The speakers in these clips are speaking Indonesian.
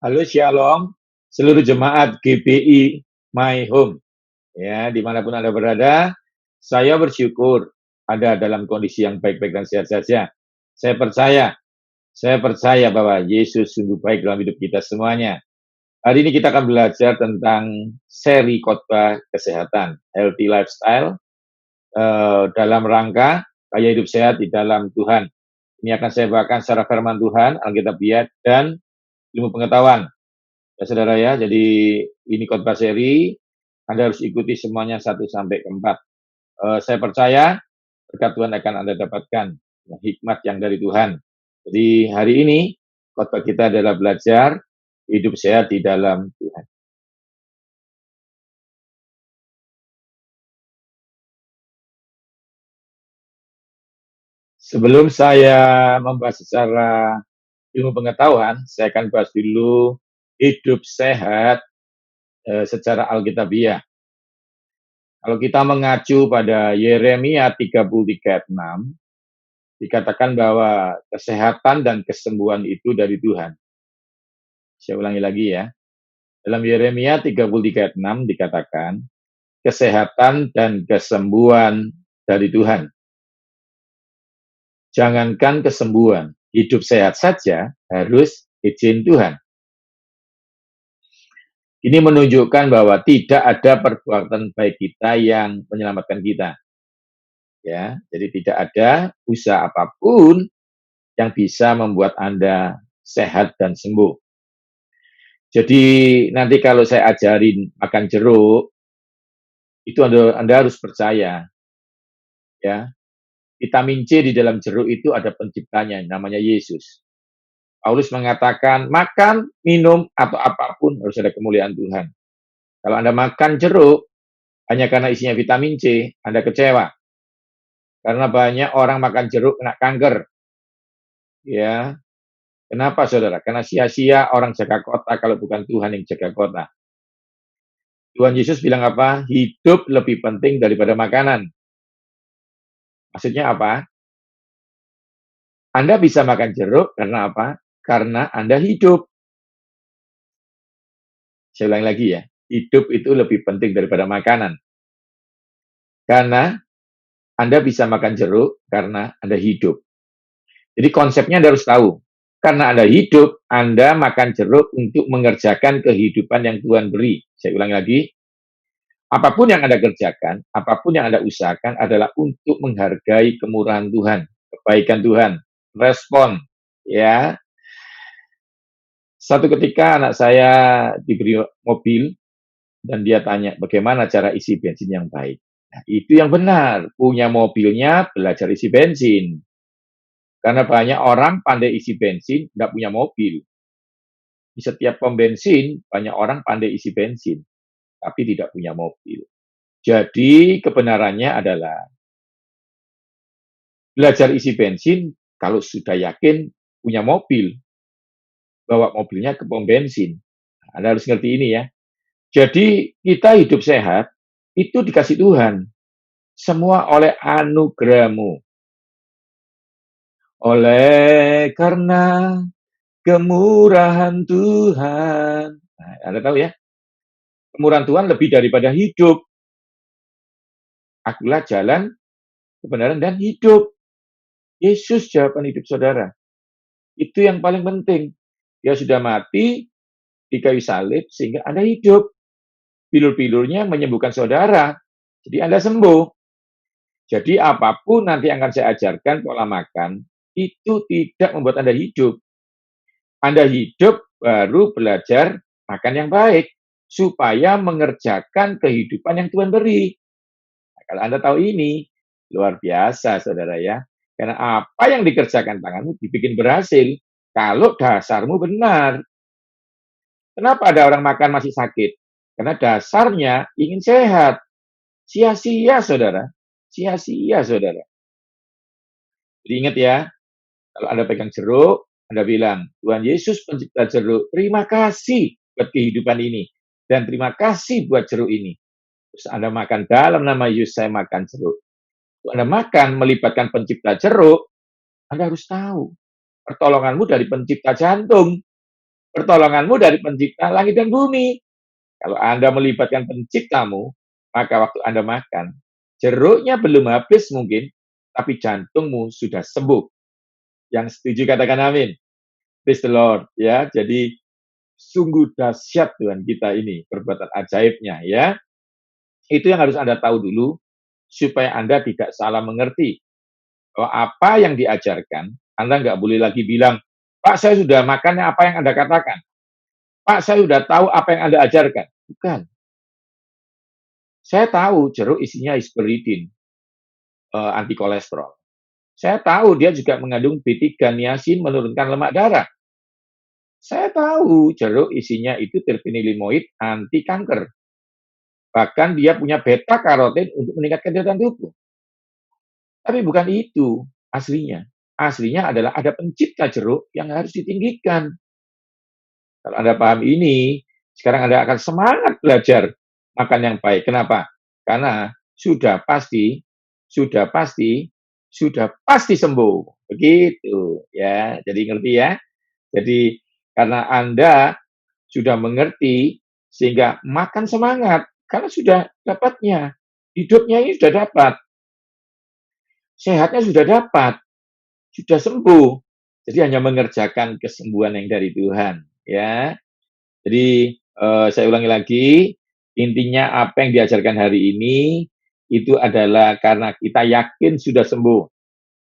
Halo Shalom, seluruh jemaat GBI My Home. Ya, dimanapun Anda berada, saya bersyukur Anda dalam kondisi yang baik-baik dan sehat saja. Saya percaya bahwa Yesus sungguh baik dalam hidup kita semuanya. Hari ini kita akan belajar tentang seri khotbah kesehatan, healthy lifestyle, dalam rangka gaya hidup sehat di dalam Tuhan. Ini akan saya bawakan secara firman Tuhan, Alkitabiat, dan ilmu pengetahuan. Ya saudara ya, jadi ini khotbah seri, Anda harus ikuti semuanya 1 sampai ke 4. Saya percaya berkat Tuhan akan Anda dapatkan hikmat yang dari Tuhan. Jadi hari ini khotbah kita adalah belajar hidup sehat di dalam Tuhan. Sebelum saya membahas secara ilmu pengetahuan, saya akan bahas dulu hidup sehat secara Alkitabiah. Kalau kita mengacu pada Yeremia 33:6, dikatakan bahwa kesehatan dan kesembuhan itu dari Tuhan. Saya ulangi lagi ya. Dalam Yeremia 33:6 dikatakan, kesehatan dan kesembuhan dari Tuhan. Jangankan kesembuhan, hidup sehat saja harus izin Tuhan. Ini menunjukkan bahwa tidak ada perbuatan baik kita yang menyelamatkan kita. Ya, jadi tidak ada usaha apapun yang bisa membuat Anda sehat dan sembuh. Jadi nanti kalau saya ajarin makan jeruk, itu Anda harus percaya, ya. Vitamin C di dalam jeruk itu ada penciptanya, namanya Yesus. Paulus mengatakan, makan, minum, atau apapun harus ada kemuliaan Tuhan. Kalau Anda makan jeruk, hanya karena isinya vitamin C, Anda kecewa. Karena banyak orang makan jeruk kena kanker. Ya, kenapa saudara? Karena sia-sia orang jaga kota kalau bukan Tuhan yang jaga kota. Tuhan Yesus bilang apa? Hidup lebih penting daripada makanan. Maksudnya apa? Anda bisa makan jeruk karena apa? Karena Anda hidup. Saya ulangi lagi ya, hidup itu lebih penting daripada makanan. Karena Anda bisa makan jeruk karena Anda hidup. Jadi konsepnya Anda harus tahu. Karena Anda hidup, Anda makan jeruk untuk mengerjakan kehidupan yang Tuhan beri. Saya ulangi lagi, apapun yang Anda kerjakan, apapun yang Anda usahakan adalah untuk menghargai kemurahan Tuhan, kebaikan Tuhan, respon. Ya, satu ketika anak saya diberi mobil, dan dia tanya, bagaimana cara isi bensin yang baik? Nah, itu yang benar. Punya mobilnya, belajar isi bensin. Karena banyak orang pandai isi bensin, nggak punya mobil. Di setiap pom bensin, banyak orang pandai isi bensin, tapi tidak punya mobil. Jadi, kebenarannya adalah belajar isi bensin kalau sudah yakin punya mobil. Bawa mobilnya ke pom bensin. Anda harus ngerti ini ya. Jadi, kita hidup sehat, itu dikasih Tuhan. Semua oleh anugerah-Mu. Oleh karena kemurahan Tuhan. Nah, Anda tahu ya, kemurahan Tuhan lebih daripada hidup. Akulah jalan, kebenaran, dan hidup. Yesus jawaban hidup saudara. Itu yang paling penting. Dia sudah mati di kayu salib sehingga Anda hidup. Pilur-pilurnya menyembuhkan saudara. Jadi Anda sembuh. Jadi apapun nanti akan saya ajarkan pola makan, itu tidak membuat Anda hidup. Anda hidup baru belajar makan yang baik supaya mengerjakan kehidupan yang Tuhan beri. Nah, kalau Anda tahu ini, luar biasa saudara ya. Karena apa yang dikerjakan tanganmu dibikin berhasil kalau dasarmu benar. Kenapa ada orang makan masih sakit? Karena dasarnya ingin sehat. Sia-sia saudara. Sia-sia saudara. Jadi ingat ya, kalau Anda pegang jeruk, Anda bilang, Tuhan Yesus pencipta jeruk, terima kasih buat kehidupan ini. Dan terima kasih buat jeruk ini. Terus Anda makan dalam nama Yesus, saya makan jeruk. Kalau Anda makan melibatkan pencipta jeruk, Anda harus tahu. Pertolonganmu dari pencipta jantung. pertolonganmu dari pencipta langit dan bumi. Kalau Anda melibatkan penciptamu, maka waktu Anda makan, jeruknya belum habis mungkin, tapi jantungmu sudah sembuh. Yang setuju katakan amin. Praise the Lord. Ya, jadi sungguh dahsyat Tuhan kita ini, perbuatan ajaibnya ya. Itu yang harus Anda tahu dulu, supaya Anda tidak salah mengerti. Bahwa apa yang diajarkan, Anda nggak boleh lagi bilang, Pak, saya sudah makannya apa yang Anda katakan. Pak, saya sudah tahu apa yang Anda ajarkan. Bukan. Saya tahu jeruk isinya hesperidin, anti kolesterol. Saya tahu dia juga mengandung B3 niacin menurunkan lemak darah. Saya tahu jeruk isinya itu terpinolimoid anti kanker. Bahkan dia punya beta karotin untuk meningkatkan daya tahan tubuh. Tapi bukan itu aslinya. Aslinya adalah ada pencipta jeruk yang harus ditinggikan. Kalau Anda paham ini, sekarang Anda akan semangat belajar makan yang baik. Kenapa? Karena sudah pasti, sudah pasti, sudah pasti sembuh. Begitu ya. Jadi ngerti ya. Jadi karena Anda sudah mengerti sehingga makan semangat karena sudah dapatnya. Hidupnya ini sudah dapat. Sehatnya sudah dapat. Sudah sembuh. Jadi hanya mengerjakan kesembuhan yang dari Tuhan ya. Jadi saya ulangi lagi, intinya apa yang diajarkan hari ini itu adalah karena kita yakin sudah sembuh.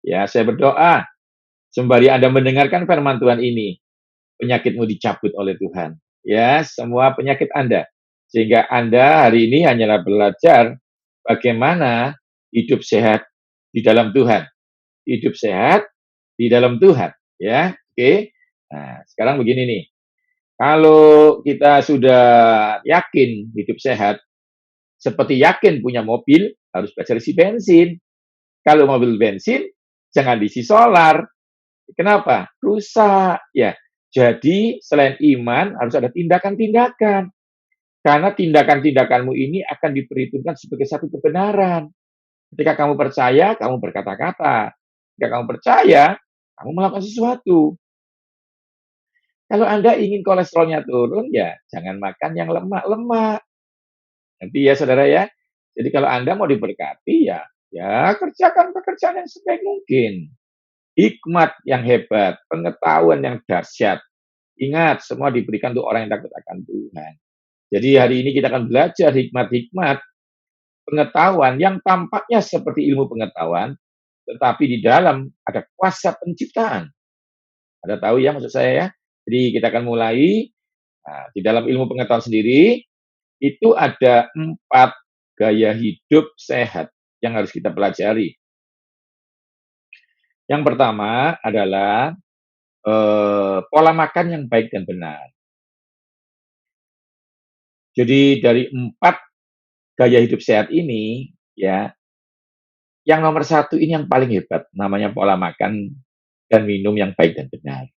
Ya, saya berdoa sembari Anda mendengarkan firman Tuhan ini, penyakitmu dicabut oleh Tuhan. Ya, semua penyakit Anda. Sehingga Anda hari ini hanyalah belajar bagaimana hidup sehat di dalam Tuhan. Hidup sehat di dalam Tuhan, ya. Oke. Nah, sekarang begini nih. Kalau kita sudah yakin hidup sehat, seperti yakin punya mobil, harus belajar isi bensin. Kalau mobil bensin, jangan diisi solar. Kenapa? Rusak. Ya. Jadi, selain iman, harus ada tindakan-tindakan. Karena tindakan-tindakanmu ini akan diperhitungkan sebagai satu kebenaran. Ketika kamu percaya, kamu berkata-kata. Ketika kamu percaya, kamu melakukan sesuatu. Kalau Anda ingin kolesterolnya turun, ya jangan makan yang lemak-lemak. Nanti ya saudara ya. Jadi kalau Anda mau diberkati, ya kerjakan pekerjaan yang sebaik mungkin. Hikmat yang hebat, pengetahuan yang dahsyat. Ingat, semua diberikan untuk orang yang takut akan Tuhan. Jadi hari ini kita akan belajar hikmat-hikmat pengetahuan yang tampaknya seperti ilmu pengetahuan, tetapi di dalam ada kuasa penciptaan. Ada tahu ya maksud saya ya? Jadi kita akan mulai. Nah, di dalam ilmu pengetahuan sendiri, itu ada 4 gaya hidup sehat yang harus kita pelajari. Yang pertama adalah pola makan yang baik dan benar. Jadi dari 4 gaya hidup sehat ini, ya, yang nomor 1 ini yang paling hebat, namanya pola makan dan minum yang baik dan benar.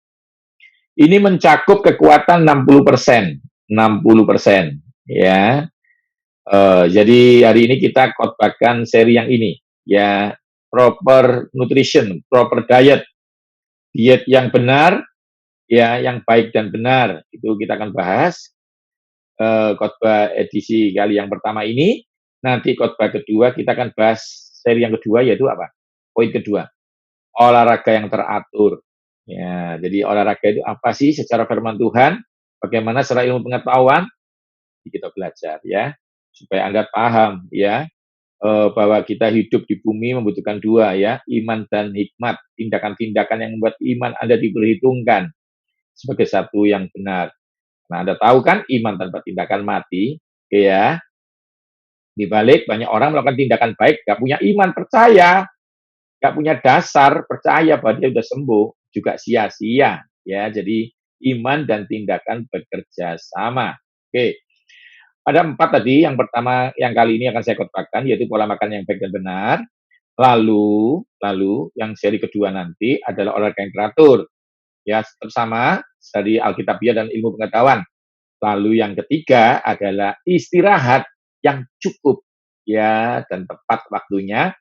Ini mencakup kekuatan 60%, 60%, ya. Jadi hari ini kita khotbahkan seri yang ini, ya, proper nutrition, proper diet, diet yang benar, ya, yang baik dan benar. Itu kita akan bahas khotbah edisi kali yang pertama ini. Nanti khotbah kedua kita akan bahas seri yang kedua yaitu apa? Poin kedua, olahraga yang teratur. Ya, jadi olahraga itu apa sih secara firman Tuhan? Bagaimana secara ilmu pengetahuan? Kita belajar ya, supaya Anda paham ya bahwa kita hidup di bumi membutuhkan 2 ya, iman dan hikmat, tindakan-tindakan yang membuat iman Anda diperhitungkan sebagai satu yang benar. Nah, Anda tahu kan iman tanpa tindakan mati, ya. Di balik banyak orang melakukan tindakan baik, nggak punya iman, percaya, nggak punya dasar, percaya bahwa dia sudah sembuh, juga sia-sia. Ya, jadi iman dan tindakan bekerja sama. Oke, ada 4 tadi. Yang pertama, yang kali ini akan saya khotbahkan, yaitu pola makan yang baik dan benar. Lalu yang seri kedua nanti adalah olahraga yang teratur. Ya, tetap sama dari Alkitabiah dan ilmu pengetahuan. Lalu yang ketiga adalah istirahat yang cukup ya dan tepat waktunya.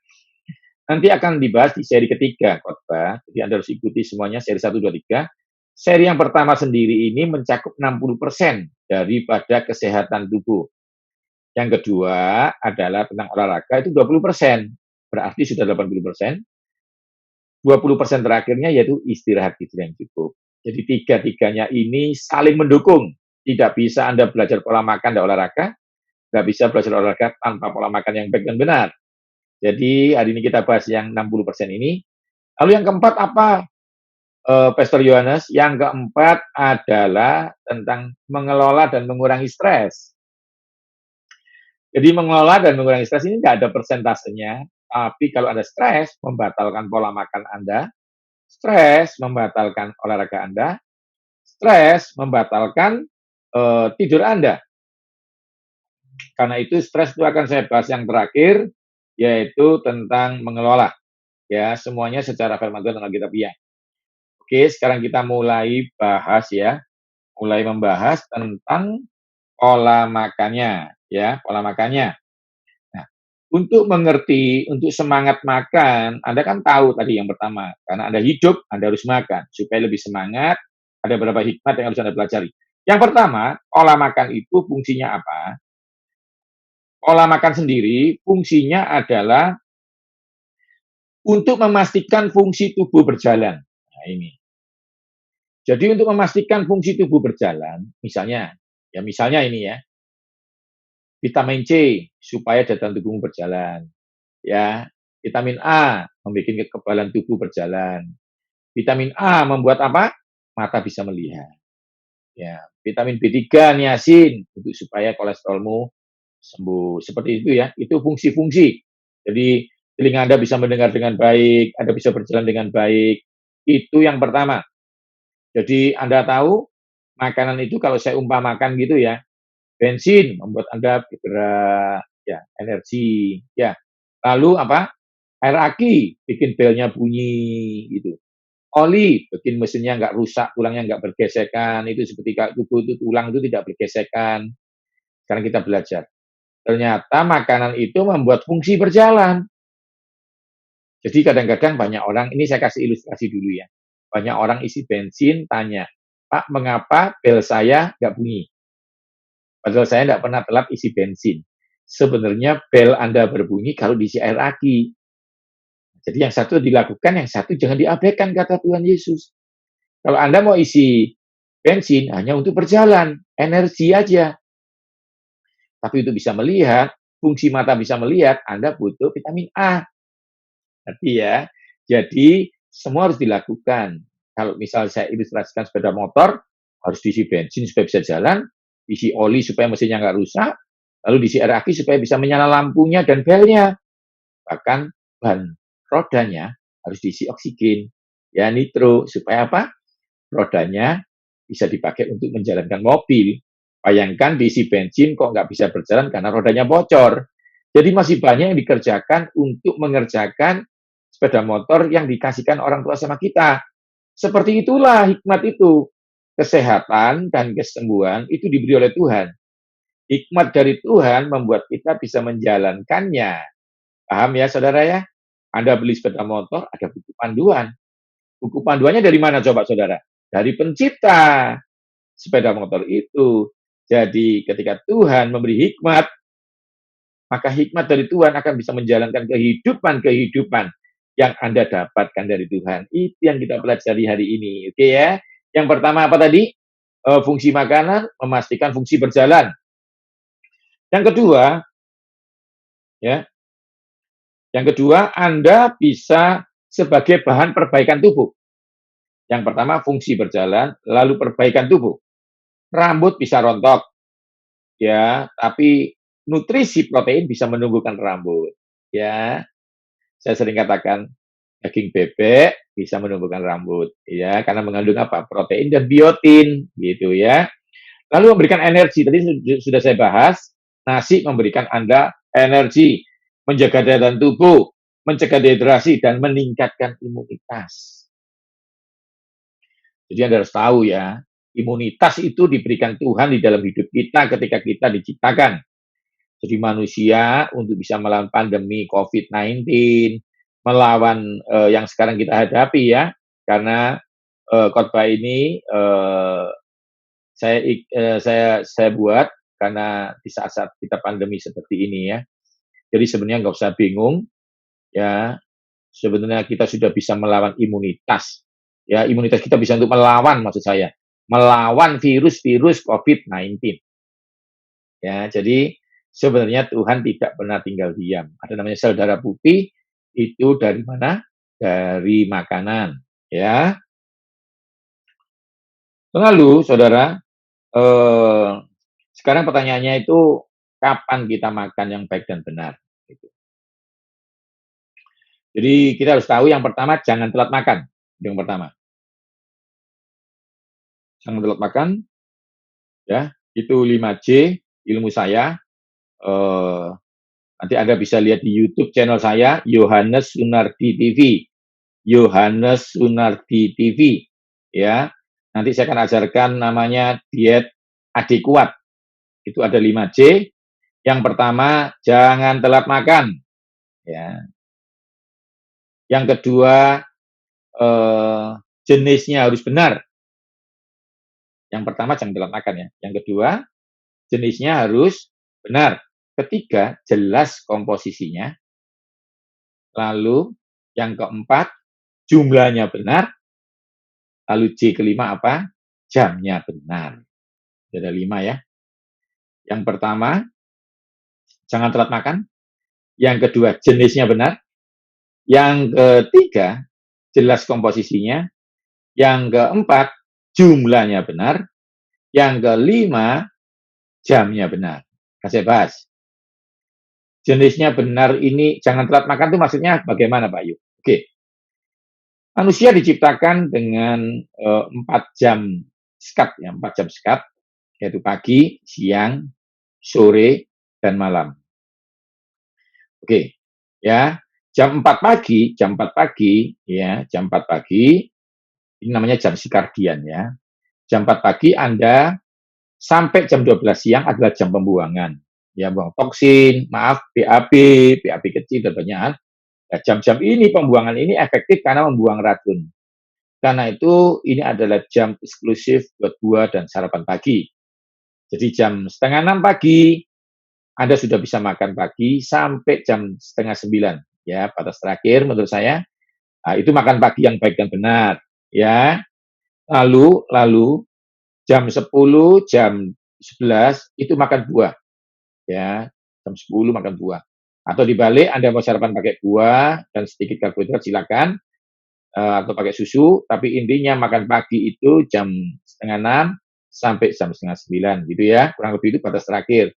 Nanti akan dibahas di seri ketiga khotbah. Jadi Anda harus ikuti semuanya seri 1, 2, 3. Seri yang pertama sendiri ini mencakup 60% daripada kesehatan tubuh. Yang kedua adalah tentang olahraga itu 20%, berarti sudah 80%. 20% terakhirnya yaitu istirahat tidur yang cukup. Jadi tiga-tiganya ini saling mendukung. Tidak bisa Anda belajar pola makan dan olahraga, nggak bisa belajar olahraga tanpa pola makan yang baik dan benar. Jadi hari ini kita bahas yang 60% ini. Lalu yang keempat apa, Pastor Yohanes? Yang keempat adalah tentang mengelola dan mengurangi stres. Jadi mengelola dan mengurangi stres ini nggak ada persentasenya, tapi kalau ada stres, membatalkan pola makan Anda, stres membatalkan olahraga Anda, stres membatalkan tidur Anda. Karena itu stres itu akan saya bahas yang terakhir, yaitu tentang mengelola. Ya, semuanya secara firman Tuhan dalam Alkitab. Oke, sekarang kita mulai bahas ya, mulai membahas tentang pola makannya, ya, pola makannya. Nah, untuk mengerti, untuk semangat makan, Anda kan tahu tadi yang pertama, karena Anda hidup, Anda harus makan. Supaya lebih semangat, ada beberapa hikmat yang harus Anda pelajari. Yang pertama, pola makan itu fungsinya apa? Pola makan sendiri fungsinya adalah untuk memastikan fungsi tubuh berjalan. Nah, ini. Jadi untuk memastikan fungsi tubuh berjalan, misalnya ini ya, vitamin C supaya daya tahan tubuhmu berjalan, ya. Vitamin A membuat kekebalan tubuh berjalan. Vitamin A membuat apa? Mata bisa melihat. Ya, vitamin B3 niacin untuk supaya kolesterolmu sembuh. Seperti itu ya. Itu fungsi-fungsi. Jadi telinga Anda bisa mendengar dengan baik, Anda bisa berjalan dengan baik. Itu yang pertama. Jadi Anda tahu makanan itu kalau saya umpamakan gitu ya, bensin membuat Anda bergerak, ya, energi, ya. Lalu apa? Air aki bikin belnya bunyi gitu. Oli bikin mesinnya nggak rusak, tulangnya nggak bergesekan. Itu seperti tubuh itu tulang itu tidak bergesekan. Sekarang kita belajar. Ternyata makanan itu membuat fungsi berjalan. Jadi kadang-kadang banyak orang, ini saya kasih ilustrasi dulu ya. Banyak orang isi bensin tanya, Pak, mengapa bel saya nggak bunyi? Padahal saya nggak pernah telat isi bensin. Sebenarnya bel Anda berbunyi kalau diisi air aki. Jadi yang satu dilakukan, yang satu jangan diabaikan, kata Tuhan Yesus. Kalau Anda mau isi bensin hanya untuk berjalan, energi aja. Tapi untuk bisa melihat, fungsi mata bisa melihat, Anda butuh vitamin A. Nanti ya. Jadi semua harus dilakukan. Kalau misal saya ilustrasikan sepeda motor, harus diisi bensin supaya bisa jalan, isi oli supaya mesinnya nggak rusak, lalu diisi air aki supaya bisa menyala lampunya dan belnya. Bahkan ban rodanya harus diisi oksigen, ya nitro, supaya apa? Rodanya bisa dipakai untuk menjalankan mobil. Bayangkan diisi bensin kok nggak bisa berjalan karena rodanya bocor. Jadi masih banyak yang dikerjakan untuk mengerjakan sepeda motor yang dikasihkan orang tua sama kita. Seperti itulah hikmat itu. Kesehatan dan kesembuhan itu diberi oleh Tuhan. Hikmat dari Tuhan membuat kita bisa menjalankannya. Paham ya saudara ya? Anda beli sepeda motor, ada buku panduan. Buku panduannya dari mana coba saudara? Dari pencipta sepeda motor itu. Jadi ketika Tuhan memberi hikmat, maka hikmat dari Tuhan akan bisa menjalankan kehidupan-kehidupan yang Anda dapatkan dari Tuhan. Itu yang kita pelajari hari ini. Oke ya. Yang pertama apa tadi? Fungsi makanan, memastikan fungsi berjalan. Yang kedua, ya, yang kedua, Anda bisa sebagai bahan perbaikan tubuh. Yang pertama, fungsi berjalan, lalu perbaikan tubuh. Rambut bisa rontok, ya, tapi nutrisi protein bisa menumbuhkan rambut, ya. Saya sering katakan, daging bebek bisa menumbuhkan rambut, ya, karena mengandung apa? Protein dan biotin, gitu ya. Lalu memberikan energi, tadi sudah saya bahas, nasi memberikan Anda energi, menjaga daya tahan tubuh, mencegah dehidrasi, dan meningkatkan imunitas. Jadi Anda harus tahu ya, imunitas itu diberikan Tuhan di dalam hidup kita ketika kita diciptakan. Jadi manusia untuk bisa melawan pandemi COVID-19, melawan yang sekarang kita hadapi ya, karena khotbah ini saya buat karena di saat-saat kita pandemi seperti ini ya. Jadi sebenarnya nggak usah bingung ya. Sebenarnya kita sudah bisa melawan imunitas. Ya, imunitas kita bisa untuk melawan maksud saya, melawan virus-virus COVID-19. Ya, jadi sebenarnya Tuhan tidak pernah tinggal diam. Ada namanya sel darah putih, itu dari mana? Dari makanan, ya. Lalu saudara, eh, sekarang pertanyaannya itu kapan kita makan yang baik dan benar? Gitu. Jadi kita harus tahu yang pertama jangan telat makan. Yang pertama, jangan telat makan, ya. Itu 5J ilmu saya. Eh, Nanti Anda bisa lihat di YouTube channel saya, Yohanes Sunardi TV. Yohanes Sunardi TV. Ya, nanti saya akan ajarkan namanya diet adik kuat. Itu ada 5J. Yang pertama, jangan telat makan. Ya. Yang kedua, jenisnya harus benar. Yang pertama, jangan telat makan ya. Yang kedua, jenisnya harus benar. Ketiga, jelas komposisinya. Lalu yang keempat, jumlahnya benar. Lalu J kelima apa? Jamnya benar. Ada 5 ya. Yang pertama, jangan telat makan. Yang kedua, jenisnya benar. Yang ketiga, jelas komposisinya. Yang keempat, jumlahnya benar. Yang kelima, jamnya benar. Saya bahas. Jenisnya benar ini, jangan telat makan itu maksudnya bagaimana Pak Yu? Oke. Manusia diciptakan dengan 4 jam sekat, ya, 4 jam sekat, yaitu pagi, siang, sore, dan malam. Oke, ya. Jam 4 pagi, ya, jam 4 pagi, ini namanya jam sikardian ya. Jam 4 pagi Anda sampai jam 12 siang adalah jam pembuangan. Ya, buang toksin, BAB kecil dan banyak hal. Nah, jam-jam ini, pembuangan ini efektif karena membuang racun. Karena itu, ini adalah jam eksklusif buat buah dan sarapan pagi. Jadi jam setengah 6 pagi, Anda sudah bisa makan pagi sampai jam setengah 9. Ya, batas terakhir menurut saya, nah, itu makan pagi yang baik dan benar. Ya, lalu jam 10, jam 11 itu makan buah. Ya, jam 10 makan buah. Atau dibalik, Anda mau sarapan pakai buah dan sedikit karbohidrat silakan, atau pakai susu, tapi intinya makan pagi itu jam setengah 6 sampai jam setengah 9 gitu ya, kurang lebih itu batas terakhir.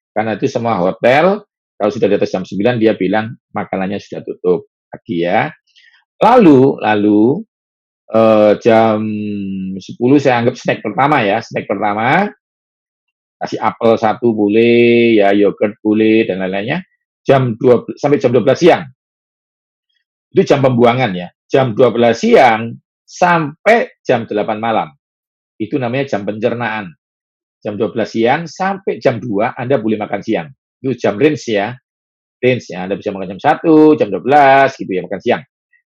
Karena itu semua hotel kalau sudah di atas jam 9 dia bilang makanannya sudah tutup pagi ya. Lalu jam 10 saya anggap snack pertama ya, snack pertama kasih apel 1 boleh, ya yogurt boleh dan lain-lainnya. Jam 12 sampai jam 12 siang. Itu jam pembuangan ya. Jam 12 siang sampai jam 8 malam. Itu namanya jam pencernaan. Jam 12 siang sampai jam 2 Anda boleh makan siang. Itu jam range ya. Range ya, Anda bisa makan jam 1, jam 12 gitu ya, makan siang.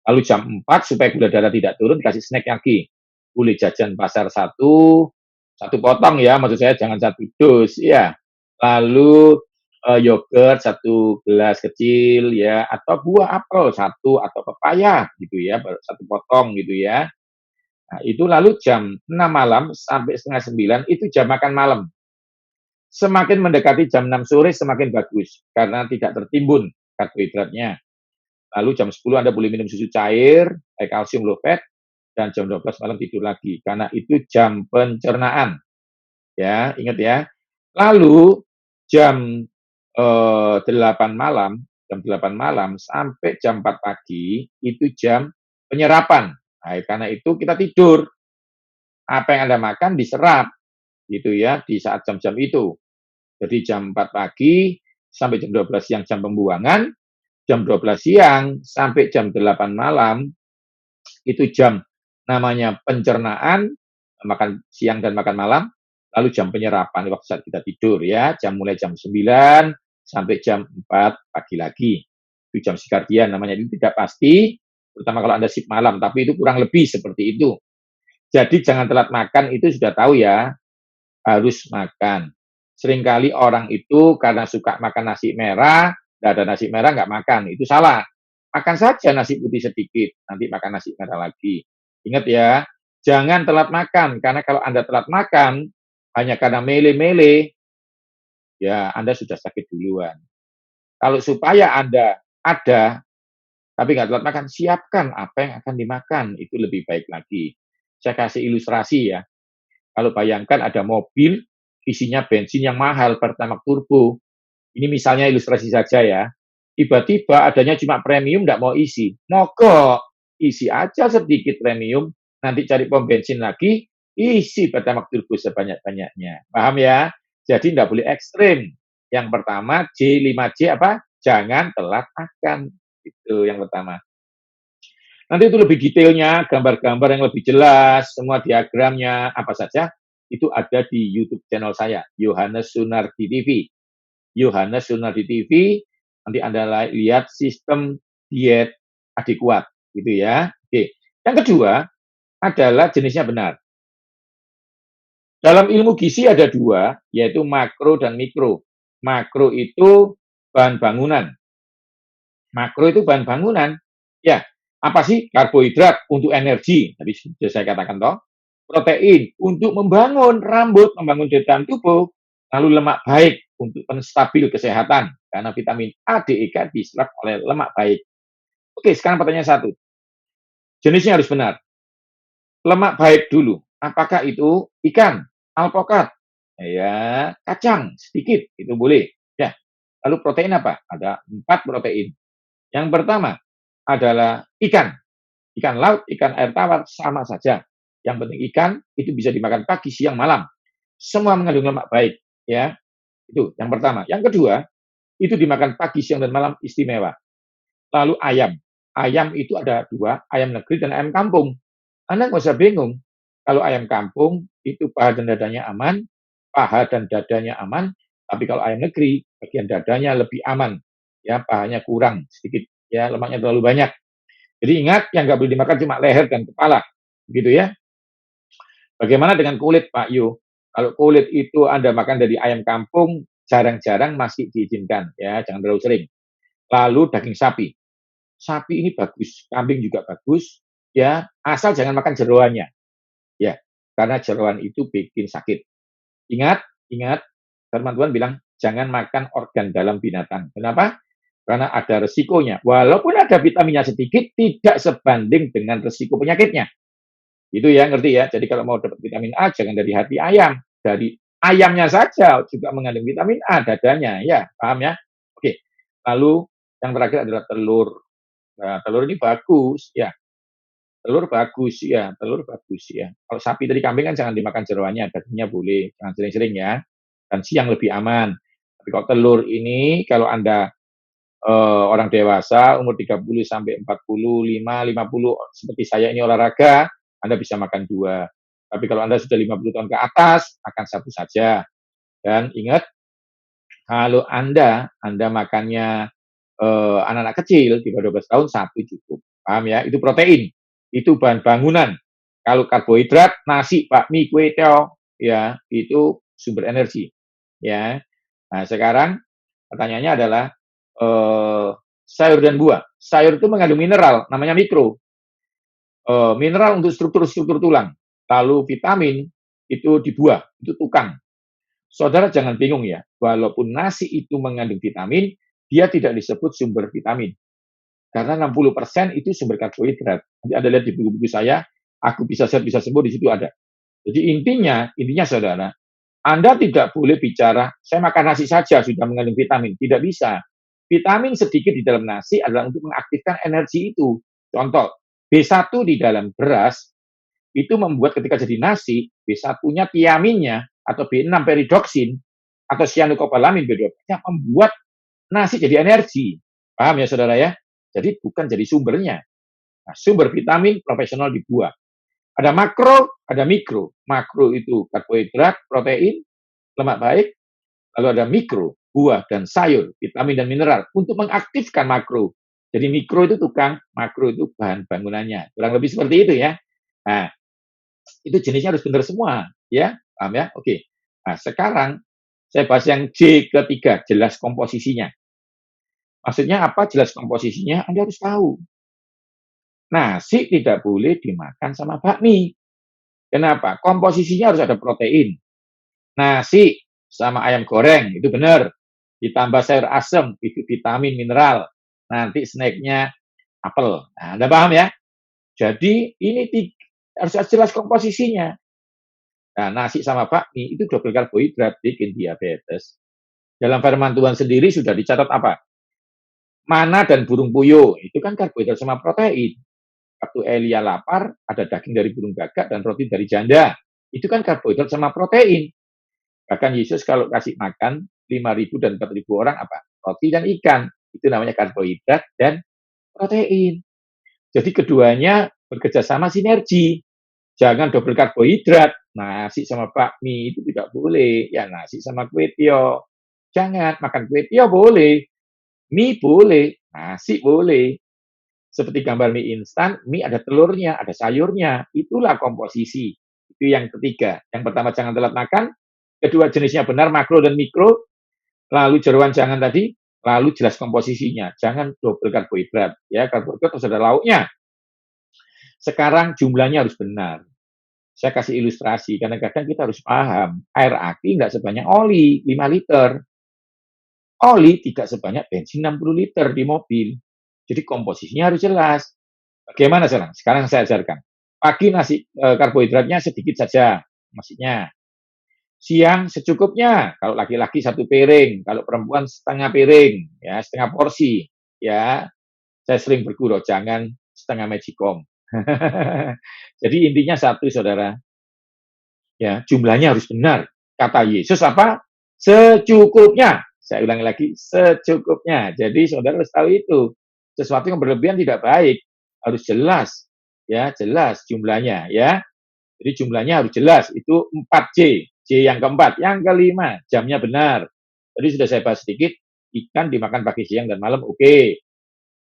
Lalu jam 4 supaya gula darah tidak turun kasih snack lagi. Boleh jajan pasar satu potong ya, maksud saya jangan 1 dus ya. Lalu yogurt 1 gelas kecil ya, atau buah apel 1 atau pepaya gitu ya, 1 potong gitu ya. Nah, itu lalu jam 6 malam sampai setengah 9 itu jam makan malam. Semakin mendekati jam 6 sore semakin bagus karena tidak tertimbun karbohidratnya. Lalu jam 10 Anda boleh minum susu cair, kalsium low fat, dan jam 12 malam tidur lagi karena itu jam pencernaan. Ya, ingat ya. Lalu jam 8 malam, sampai jam 4 pagi itu jam penyerapan. Nah, karena itu kita tidur. Apa yang Anda makan diserap gitu ya di saat jam-jam itu. Jadi jam 4 pagi sampai jam 12 siang jam pembuangan, jam 12 siang sampai jam 8 malam itu jam namanya pencernaan, makan siang dan makan malam, lalu jam penyerapan waktu saat kita tidur ya, mulai jam 9 sampai jam 4 pagi lagi. Itu jam sikardian namanya, itu tidak pasti, terutama kalau Anda shift malam, tapi itu kurang lebih seperti itu. Jadi jangan telat makan itu sudah tahu ya, harus makan. Seringkali orang itu karena suka makan nasi merah, nggak ada nasi merah nggak makan, itu salah. Makan saja nasi putih sedikit, nanti makan nasi merah lagi. Ingat ya, jangan telat makan, karena kalau Anda telat makan, hanya karena mele-mele, ya Anda sudah sakit duluan. Kalau supaya Anda ada, tapi nggak telat makan, siapkan apa yang akan dimakan, itu lebih baik lagi. Saya kasih ilustrasi ya, kalau bayangkan ada mobil, isinya bensin yang mahal, Pertamax turbo. Ini misalnya ilustrasi saja ya. Tiba-tiba adanya cuma premium, nggak mau isi. Mogok, isi aja sedikit premium, nanti cari pom bensin lagi, isi Pertamax turbo sebanyak-banyaknya. Paham ya? Jadi nggak boleh ekstrim. Yang pertama, J5J apa? Jangan telat makan. Itu yang pertama. Nanti itu lebih detailnya, gambar-gambar yang lebih jelas, semua diagramnya, apa saja, itu ada di YouTube channel saya, Yohanes Sunardi TV. Yohanes Sunardi TV, nanti Anda lihat sistem diet adik kuat, gitu ya. Oke. Yang kedua adalah jenisnya benar. Dalam ilmu gizi ada dua, yaitu makro dan mikro. Makro itu bahan bangunan. Makro itu bahan bangunan. Ya, apa sih? Karbohidrat untuk energi, tadi sudah saya katakan toh. Protein untuk membangun rambut, membangun daya tahan tubuh. Lalu lemak baik untuk penstabil kesehatan, karena vitamin A, D, E, K diserap oleh lemak baik. Oke, sekarang pertanyaan satu. Jenisnya harus benar. Lemak baik dulu. Apakah itu ikan, alpukat, ya, kacang sedikit, itu boleh. Ya. Lalu protein apa? Ada 4 protein. Yang pertama adalah ikan. Ikan laut, ikan air tawar, sama saja. Yang penting ikan itu bisa dimakan pagi, siang, malam. Semua mengandung lemak baik. Ya, itu yang pertama. Yang kedua, itu dimakan pagi, siang, dan malam istimewa. Lalu ayam. Ayam itu ada dua, ayam negeri dan ayam kampung. Anda nggak usah bingung. Kalau ayam kampung, itu paha dan dadanya aman, paha dan dadanya aman, tapi kalau ayam negeri, bagian dadanya lebih aman. Ya, pahanya kurang sedikit, ya, lemaknya terlalu banyak. Jadi ingat, yang nggak boleh dimakan cuma leher dan kepala. Begitu ya. Bagaimana dengan kulit, Pak Yu? Kalau kulit itu Anda makan dari ayam kampung, jarang-jarang masih diizinkan. Ya, jangan terlalu sering. Lalu daging sapi. Sapi ini bagus, kambing juga bagus. Ya, asal jangan makan jeroannya. Ya, karena jeroan itu bikin sakit. Ingat, ingat, firman Tuhan bilang, jangan makan organ dalam binatang. Kenapa? Karena ada resikonya. Walaupun ada vitaminnya sedikit, tidak sebanding dengan resiko penyakitnya. Itu ya, ngerti ya? Jadi kalau mau dapat vitamin A, jangan dari hati ayam. Dari ayamnya saja juga mengandung vitamin A, dadanya. Ya, paham ya? Oke. Lalu yang terakhir adalah telur. Nah, telur ini bagus, ya. Telur bagus, ya. Telur bagus, ya. Kalau sapi tadi kambing kan jangan dimakan jeroannya, dagingnya boleh. Jangan sering-sering ya. Dan siang lebih aman. Tapi kalau telur ini, kalau Anda orang dewasa umur 30 sampai 45, 50 seperti saya ini olahraga, Anda bisa makan 2. Tapi kalau Anda sudah 50 tahun ke atas, makan 1 saja. Dan ingat, kalau Anda makannya anak-anak kecil di bawah 12 tahun, 1 cukup. Paham ya? Itu protein, itu bahan bangunan. Kalau karbohidrat, nasi, bakmi, kue, teo, ya, itu sumber energi. Ya. Nah, sekarang pertanyaannya adalah sayur dan buah. Sayur itu mengandung mineral, namanya mikro. Mineral untuk struktur-struktur tulang. Lalu vitamin itu di buah, itu tukang. Saudara jangan bingung ya, walaupun nasi itu mengandung vitamin, dia tidak disebut sumber vitamin. Karena 60% itu sumber karbohidrat. Nanti Anda lihat di buku-buku saya, aku bisa sehat, bisa sembuh, di situ ada. Jadi intinya saudara, Anda tidak boleh bicara, saya makan nasi saja sudah mengandung vitamin. Tidak bisa. Vitamin sedikit di dalam nasi adalah untuk mengaktifkan energi itu. Contoh, B1 di dalam beras itu membuat ketika jadi nasi, B1-nya tiaminnya atau B6 peridoksin atau cyanocobalamin B12-nya membuat nasi jadi energi. Paham ya saudara ya? Jadi bukan jadi sumbernya. Nah, sumber vitamin profesional di buah. Ada makro, ada mikro. Makro itu karbohidrat, protein, lemak baik. Lalu ada mikro, buah dan sayur, vitamin dan mineral untuk mengaktifkan makro. Jadi mikro itu tukang, makro itu bahan bangunannya. Kurang lebih seperti itu ya. Nah, Itu jenisnya harus benar semua, ya, paham ya? Oke. Nah, sekarang saya bahas yang J ketiga, jelas komposisinya. Maksudnya apa jelas komposisinya? Anda harus tahu. Nasi tidak boleh dimakan sama bakmi. Kenapa? Komposisinya harus ada protein. Nasi sama ayam goreng, itu benar. Ditambah sayur asem, itu vitamin, mineral. Nanti snacknya apel. Nah, Anda paham ya? Jadi ini harus jelas komposisinya. Nah, nasi sama bakmi itu double karbohidrat bikin diabetes. Dalam firman Tuhan sendiri sudah dicatat apa? Mana dan burung puyuh, itu kan karbohidrat sama protein. Waktu Elia lapar, ada daging dari burung gagak dan roti dari janda. Itu kan karbohidrat sama protein. Bahkan Yesus kalau kasih makan 5.000 dan 4.000 orang apa? Roti dan ikan. Itu namanya karbohidrat dan protein. Jadi keduanya bekerja sama sinergi. Jangan double karbohidrat. Nasi sama bakmi itu tidak boleh. Ya nasi sama kue tio. Jangan makan kue tio boleh. Mie boleh. Nasi boleh. Seperti gambar mie instan, mie ada telurnya, ada sayurnya. Itulah komposisi. Itu yang ketiga. Yang pertama jangan telat makan. Kedua jenisnya benar, makro dan mikro. Lalu jeroan jangan tadi. Lalu jelas komposisinya. Jangan double karbohidrat. Ya, karbohidrat harus ada lauknya. Sekarang jumlahnya harus benar. Saya kasih ilustrasi, kadang-kadang kita harus paham, air aki nggak sebanyak oli, 5 liter. Oli tidak sebanyak bensin 60 liter di mobil. Jadi komposisinya harus jelas. Bagaimana sekarang? Sekarang saya ajarkan. Pagi nasi karbohidratnya sedikit saja, maksudnya. Siang secukupnya, kalau laki-laki 1 piring, kalau perempuan setengah piring, ya setengah porsi. Ya, saya sering bergurau, jangan setengah magicom. Jadi intinya satu, saudara. Ya, jumlahnya harus benar. Kata Yesus apa? Secukupnya. Saya ulangi lagi, secukupnya. Jadi saudara harus tahu itu. Sesuatu yang berlebihan tidak baik. Harus jelas. Ya, jelas jumlahnya ya. Jadi jumlahnya harus jelas. Itu 4J. J yang keempat. Yang kelima, jamnya benar. Tadi sudah saya bahas sedikit. Ikan dimakan pagi, siang, dan malam, oke.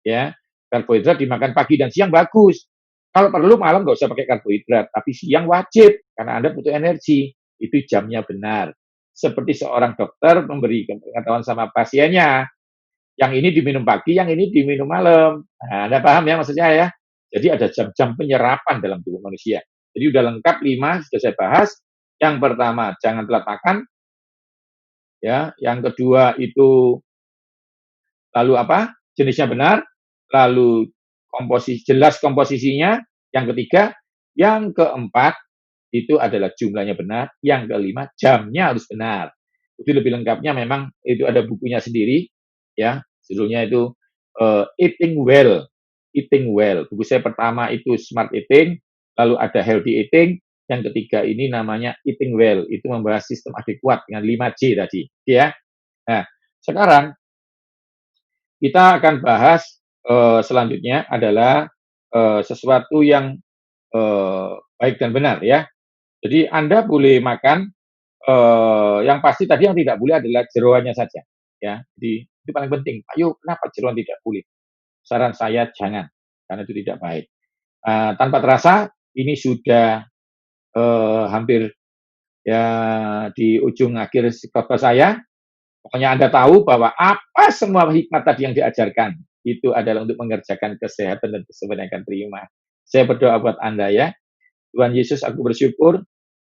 Ya, karbohidrat dimakan pagi dan siang bagus. Kalau perlu malam nggak usah pakai karbohidrat, tapi siang wajib karena Anda butuh energi. Itu jamnya benar. Seperti seorang dokter memberi pengetahuan sama pasiennya, yang ini diminum pagi, yang ini diminum malam. Nah, Anda paham ya maksud saya ya? Jadi ada jam-jam penyerapan dalam tubuh manusia. Jadi udah lengkap 5 sudah saya bahas. Yang pertama, jangan telat makan. Ya, yang kedua itu lalu apa? Jenisnya benar, lalu jelas komposisinya. Yang ketiga, yang keempat itu adalah jumlahnya benar, yang kelima jamnya harus benar. Itu lebih lengkapnya memang itu ada bukunya sendiri, ya judulnya itu Eating Well, Eating Well. Buku saya pertama itu Smart Eating, lalu ada Healthy Eating, yang ketiga ini namanya Eating Well. Itu membahas sistem adekuat dengan 5J tadi, ya. Nah, sekarang kita akan bahas selanjutnya adalah sesuatu yang baik dan benar ya. Jadi Anda boleh makan, yang pasti tadi yang tidak boleh adalah jeroannya saja ya. Jadi itu paling penting. Ayo kenapa jeroan tidak boleh? Saran saya jangan, karena itu tidak baik. Tanpa terasa ini sudah hampir ya di ujung akhir khotbah saya. Pokoknya Anda tahu bahwa apa semua hikmat tadi yang diajarkan, itu adalah untuk mengerjakan kesehatan dan kesembuhan yang akan terima. Saya berdoa buat Anda ya. Tuhan Yesus, aku bersyukur.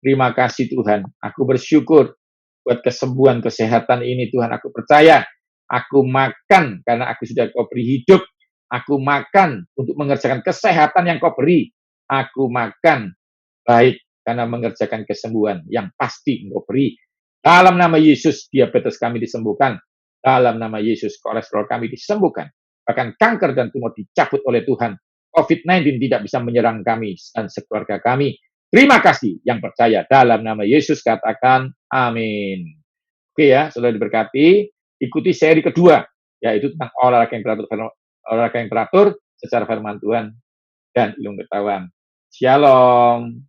Terima kasih Tuhan. Aku bersyukur buat kesembuhan, kesehatan ini Tuhan. Aku percaya. Aku makan karena aku sudah Kau beri hidup. Aku makan untuk mengerjakan kesehatan yang Kau beri. Aku makan baik karena mengerjakan kesembuhan yang pasti Engkau beri. Dalam nama Yesus, diabetes kami disembuhkan. Dalam nama Yesus, kolesterol kami disembuhkan. Bahkan kanker dan tumor dicabut oleh Tuhan. COVID-19 tidak bisa menyerang kami dan sekeluarga kami. Terima kasih yang percaya. Dalam nama Yesus katakan amin. Oke ya, saudara diberkati. Ikuti seri kedua, yaitu tentang olahraga yang teratur secara firman Tuhan dan ilmu pengetahuan. Shalom.